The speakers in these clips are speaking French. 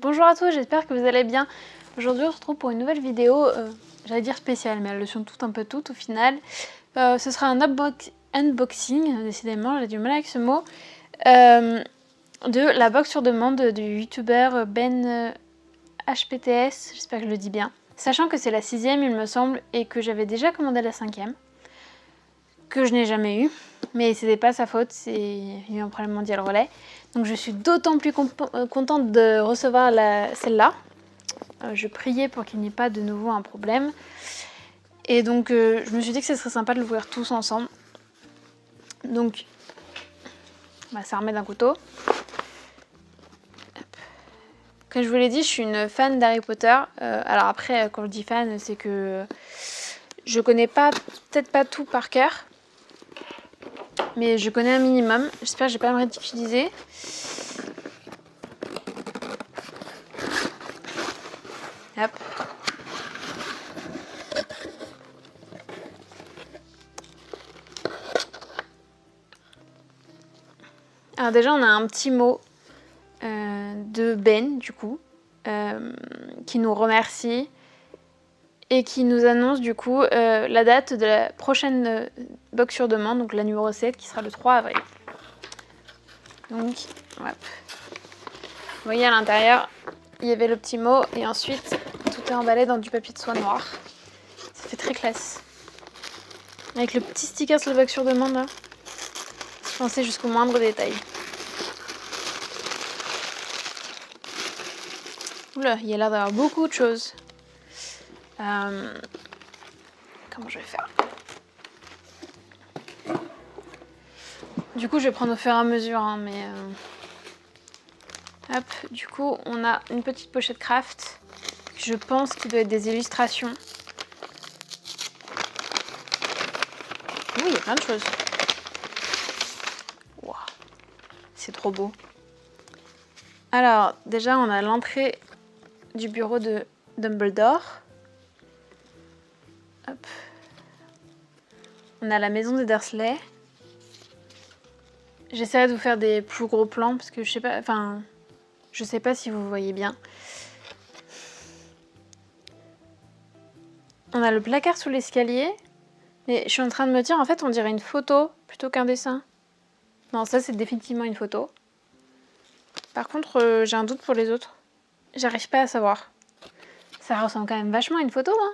Bonjour à tous, j'espère que vous allez bien. Aujourd'hui on se retrouve pour une nouvelle vidéo, j'allais dire spéciale, mais elles le sont toutes un peu toutes au final. Ce sera un unboxing, décidément j'ai du mal avec ce mot, de la box sur demande du youtubeur Ben HPTS, j'espère que je le dis bien. Sachant que c'est la 6ème il me semble, et que j'avais déjà commandé la 5ème, que je n'ai jamais eu, mais c'était pas sa faute, il y a eu un problème mondial relais. Donc je suis d'autant plus contente de recevoir celle-là. Je priais pour qu'il n'y ait pas de nouveau un problème. Et donc je me suis dit que ce serait sympa de l'ouvrir tous ensemble. Donc on va s'armer d'un couteau. Comme je vous l'ai dit, je suis une fan d'Harry Potter. Alors après, quand je dis fan, c'est que je connais peut-être pas tout par cœur. Mais je connais un minimum. J'espère que je vais pas me ridiculiser. Hop. Alors déjà, on a un petit mot de Ben, du coup, qui nous remercie et qui nous annonce, du coup, la date de la prochaine box sur demande, donc la numéro 7, qui sera le 3 avril. Donc, hop. Vous voyez, à l'intérieur, il y avait le petit mot, et ensuite, tout est emballé dans du papier de soie noir. Ça fait très classe. Avec le petit sticker sur la box sur demande, là. Pensez jusqu'au moindre détail. Oula, il y a l'air d'avoir beaucoup de choses. Comment je vais faire? Du coup, je vais prendre au fur et à mesure, hein, mais... Hop, du coup, on a une petite pochette craft. Je pense qu'il doit être des illustrations. Oui, il y a plein de choses. Wow, c'est trop beau. Alors, déjà, on a l'entrée du bureau de Dumbledore. Hop. On a la maison des Dursley. J'essaierai de vous faire des plus gros plans parce que je sais pas si vous voyez bien. On a le placard sous l'escalier. Mais je suis en train de me dire, en fait, on dirait une photo plutôt qu'un dessin. Non, ça, c'est définitivement une photo. Par contre, j'ai un doute pour les autres. J'arrive pas à savoir. Ça ressemble quand même vachement à une photo, hein.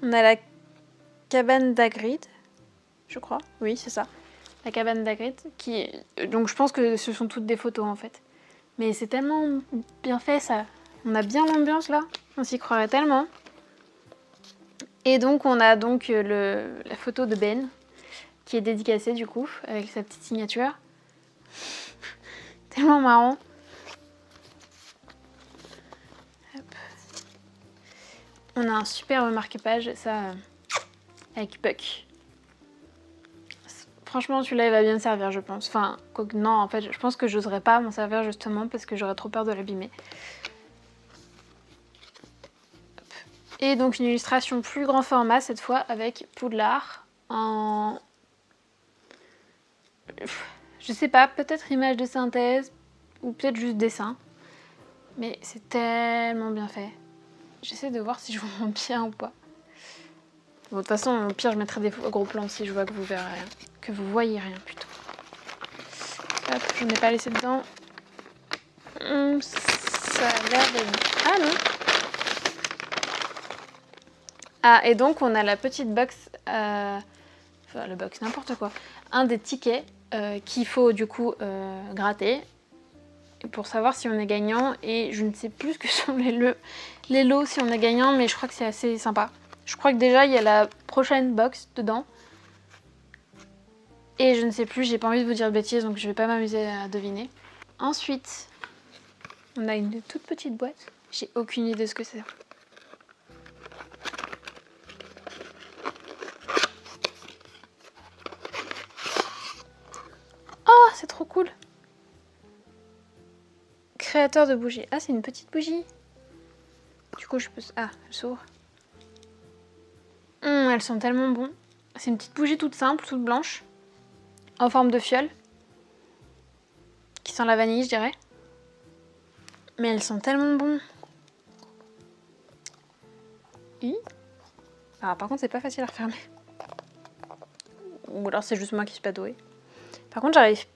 On a la cabane d'Hagrid, je crois. Oui, c'est ça. La cabane d'Hagrid, qui... Donc je pense que ce sont toutes des photos, en fait. Mais c'est tellement bien fait, ça. On a bien l'ambiance, là. On s'y croirait tellement. Et donc, on a donc la photo de Ben, qui est dédicacée, du coup, avec sa petite signature. Tellement marrant. Hop. On a un super marque-page, ça, avec Puck. Franchement, celui-là, il va bien me servir, je pense. Enfin, non, en fait, je pense que j'oserais pas m'en servir, justement, parce que j'aurais trop peur de l'abîmer. Et donc, une illustration plus grand format, cette fois, avec Poudlard, en... Je sais pas, peut-être image de synthèse, ou peut-être juste dessin. Mais c'est tellement bien fait. J'essaie de voir si je vous montre bien ou pas. Bon, de toute façon, au pire, je mettrai des gros plans si je vois que vous verrez rien. Que vous voyez rien, plutôt. Hop, je n'ai pas laissé dedans. Ça a l'air de... Ah non! Ah, et donc, on a la petite box... Enfin, la box, n'importe quoi. Un des tickets qu'il faut, du coup, gratter. Pour savoir si on est gagnant. Et je ne sais plus ce que sont les lots si on est gagnant, mais je crois que c'est assez sympa. Je crois que déjà, il y a la prochaine box dedans. Et je ne sais plus, j'ai pas envie de vous dire de bêtises, donc je vais pas m'amuser à deviner. Ensuite, on a une toute petite boîte. J'ai aucune idée de ce que c'est. Oh, c'est trop cool! Créateur de bougies. Ah, c'est une petite bougie. Du coup, je peux... Ah, elle s'ouvre. Elles sont tellement bonnes. C'est une petite bougie toute simple, toute blanche. en forme de fiole. Qui sent la vanille, je dirais. Mais elles sont tellement bonnes. Alors par contre, c'est pas facile à refermer. Ou alors c'est juste moi qui suis pas douée. Par contre, j'arrive.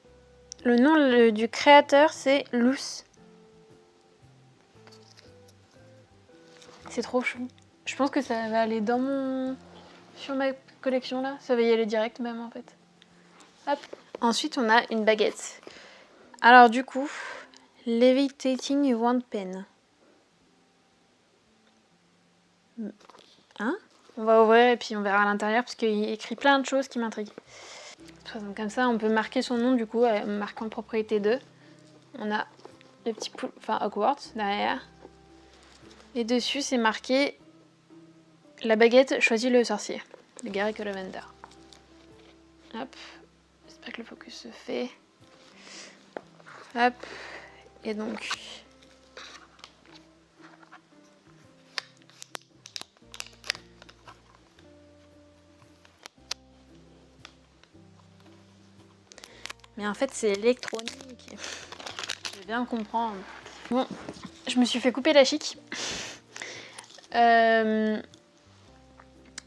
Le nom du créateur, c'est Loose. C'est trop chou. Je pense que ça va aller sur ma collection là. Ça va y aller direct même en fait. Hop. Ensuite, on a une baguette. Alors du coup, Levitating Wand Pen. Hein? On va ouvrir et puis on verra à l'intérieur parce qu'il écrit plein de choses qui m'intriguent. Donc comme ça, on peut marquer son nom du coup, marquant propriété 2. On a le petit poule, enfin Hogwarts derrière. Et dessus, c'est marqué la baguette choisit le sorcier de Garrick Ollivander. Hop, j'espère que le focus se fait. Hop, et donc. Mais en fait, c'est électronique. Je vais bien comprendre. Bon, je me suis fait couper la chic.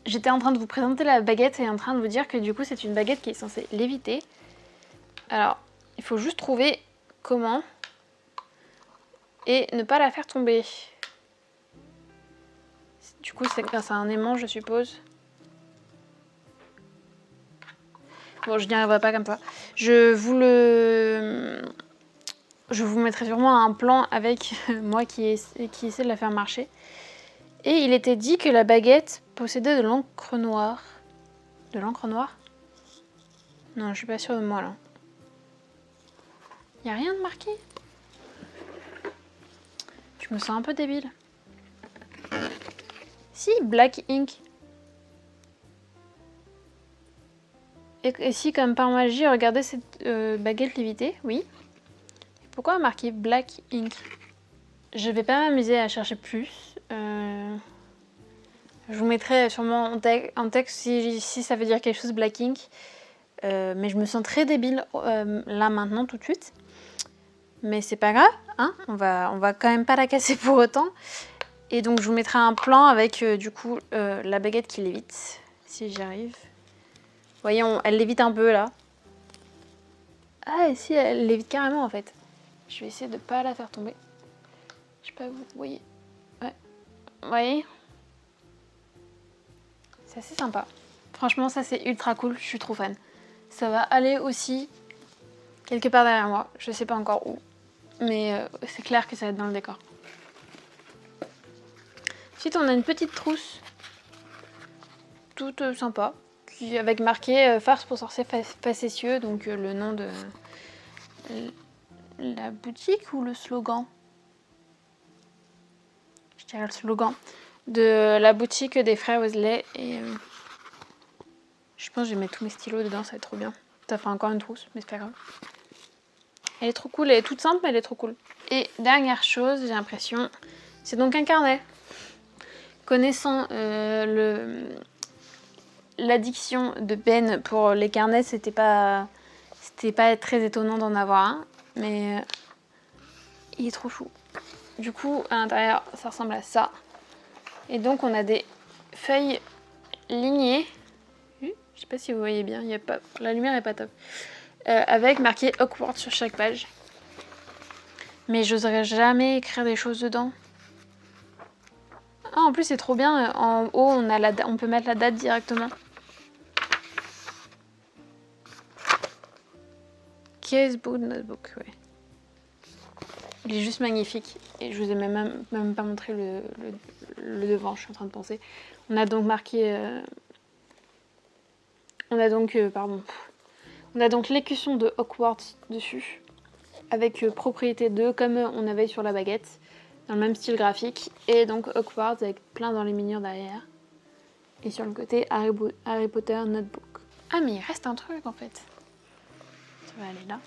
J'étais en train de vous présenter la baguette et en train de vous dire que du coup, c'est une baguette qui est censée léviter. Alors, il faut juste trouver comment et ne pas la faire tomber. Du coup, c'est grâce à un aimant, je suppose. Bon, je n'y arriverai pas comme ça. Je vous mettrai sûrement un plan avec moi qui essaie de la faire marcher. Et il était dit que la baguette possédait de l'encre noire. De l'encre noire? Non, je suis pas sûre de moi là. Y a rien de marqué? Je me sens un peu débile. Si, Black Ink. Et si, comme par magie, regardez cette baguette lévitée? Oui. Pourquoi marquer Black Ink? Je vais pas m'amuser à chercher plus. Je vous mettrai sûrement en texte si ça veut dire quelque chose Black Ink. Mais je me sens très débile là maintenant tout de suite. Mais c'est pas grave, hein, on va quand même pas la casser pour autant. Et donc je vous mettrai un plan avec du coup la baguette qui lévite, si j'y arrive. Vous voyez, elle lévite un peu là. Ah, et si, elle lévite carrément en fait. Je vais essayer de pas la faire tomber. Je sais pas, vous voyez. Ouais. Vous voyez? C'est assez sympa. Franchement, ça c'est ultra cool, je suis trop fan. Ça va aller aussi quelque part derrière moi. Je sais pas encore où. Mais c'est clair que ça va être dans le décor. Ensuite, on a une petite trousse. Toute sympa. Avec marqué farce pour sorciers facétieux. Donc le nom de la boutique ou le slogan? Je dirais le slogan. De la boutique des frères Weasley. Et je pense que je vais mettre tous mes stylos dedans, ça va être trop bien. Ça fait encore une trousse, mais c'est pas grave. Elle est trop cool, elle est toute simple, mais elle est trop cool. Et dernière chose, j'ai l'impression, c'est donc un carnet. Connaissant l'addiction de Ben pour les carnets, c'était pas très étonnant d'en avoir un, mais il est trop chou. Du coup, à l'intérieur, ça ressemble à ça. Et donc, on a des feuilles lignées. Je sais pas si vous voyez bien, la lumière est pas top. Avec marqué Hogwarts sur chaque page. Mais j'oserais jamais écrire des choses dedans. Ah, en plus, c'est trop bien. En haut, on peut mettre la date directement. Casebook Notebook, ouais. Il est juste magnifique. Et je vous ai même pas montré le devant, je suis en train de penser. On a donc marqué... On a donc l'écusson de Hogwarts dessus. Avec propriété 2, comme on avait sur la baguette. Dans le même style graphique. Et donc Hogwarts avec plein d'enluminures derrière. Et sur le côté, Harry Potter Notebook. Ah, mais il reste un truc en fait. Ça va aller là.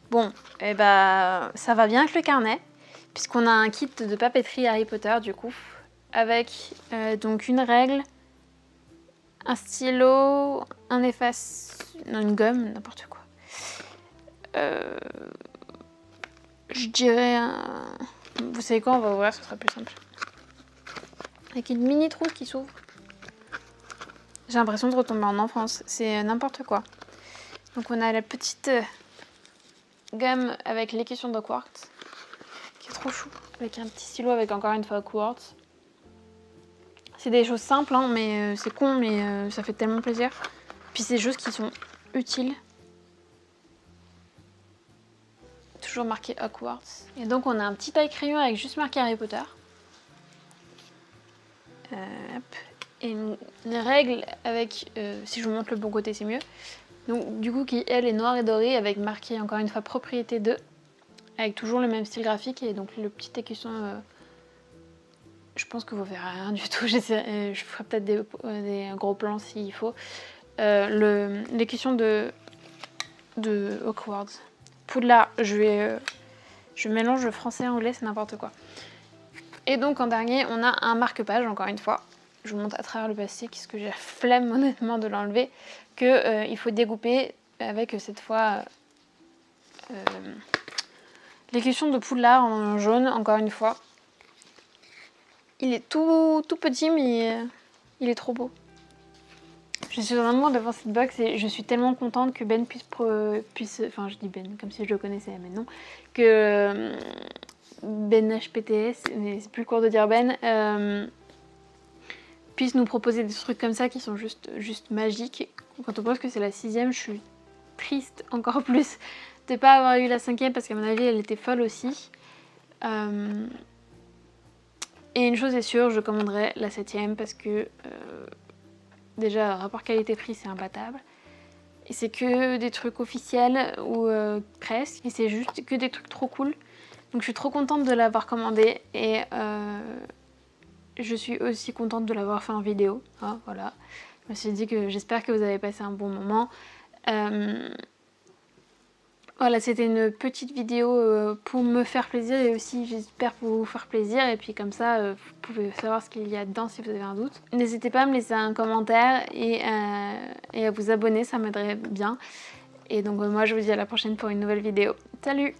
Bon, et ça va bien avec le carnet. Puisqu'on a un kit de papeterie Harry Potter du coup. Avec donc une règle, un stylo, un efface, non, une gomme, n'importe quoi. Je dirais un... Vous savez quoi, on va ouvrir, ce sera plus simple. Avec une mini trousse qui s'ouvre. J'ai l'impression de retomber en enfance, c'est n'importe quoi. Donc on a la petite gamme avec l'équation d'Hogwarts, qui est trop chou, avec un petit stylo avec encore une fois Hogwarts. C'est des choses simples, hein, mais c'est con, mais ça fait tellement plaisir. Puis c'est des choses qui sont utiles. Toujours marqué Hogwarts. Et donc on a un petit taille-crayon avec juste marqué Harry Potter. Hop. Et une règle avec, si je vous montre le bon côté c'est mieux, donc du coup qui elle est noire et dorée avec marqué encore une fois propriété 2, avec toujours le même style graphique et donc le petit écusson, je pense que vous verrez rien du tout, je ferai peut-être des gros plans s'il faut, l'écusson de Hogwarts. Poudlard, je mélange le français et l'anglais, c'est n'importe quoi. Et donc en dernier on a un marque-page encore une fois. Je vous montre à travers le plastique, parce que j'ai la flemme honnêtement de l'enlever, qu'il faut découper avec cette fois l'écusson de Poudlard en jaune, encore une fois. Il est tout petit, mais il est trop beau. Je suis vraiment devant cette box et je suis tellement contente que Ben puisse enfin je dis Ben comme si je le connaissais, mais non, que Ben HPTS, mais c'est plus court de dire Ben, puisse nous proposer des trucs comme ça qui sont juste magiques. Quand on pense que c'est la 6ème, je suis triste encore plus de pas avoir eu la 5ème parce qu'à mon avis elle était folle aussi. Et une chose est sûre, je commanderai la 7ème parce que déjà rapport qualité-prix c'est imbattable. Et c'est que des trucs officiels ou presque, et c'est juste que des trucs trop cool. Donc je suis trop contente de l'avoir commandé et je suis aussi contente de l'avoir fait en vidéo, hein, voilà. Je me suis dit que j'espère que vous avez passé un bon moment. Voilà, c'était une petite vidéo pour me faire plaisir et aussi j'espère pour vous faire plaisir. Et puis comme ça, vous pouvez savoir ce qu'il y a dedans si vous avez un doute. N'hésitez pas à me laisser un commentaire et à vous abonner, ça m'aiderait bien. Et donc moi je vous dis à la prochaine pour une nouvelle vidéo. Salut!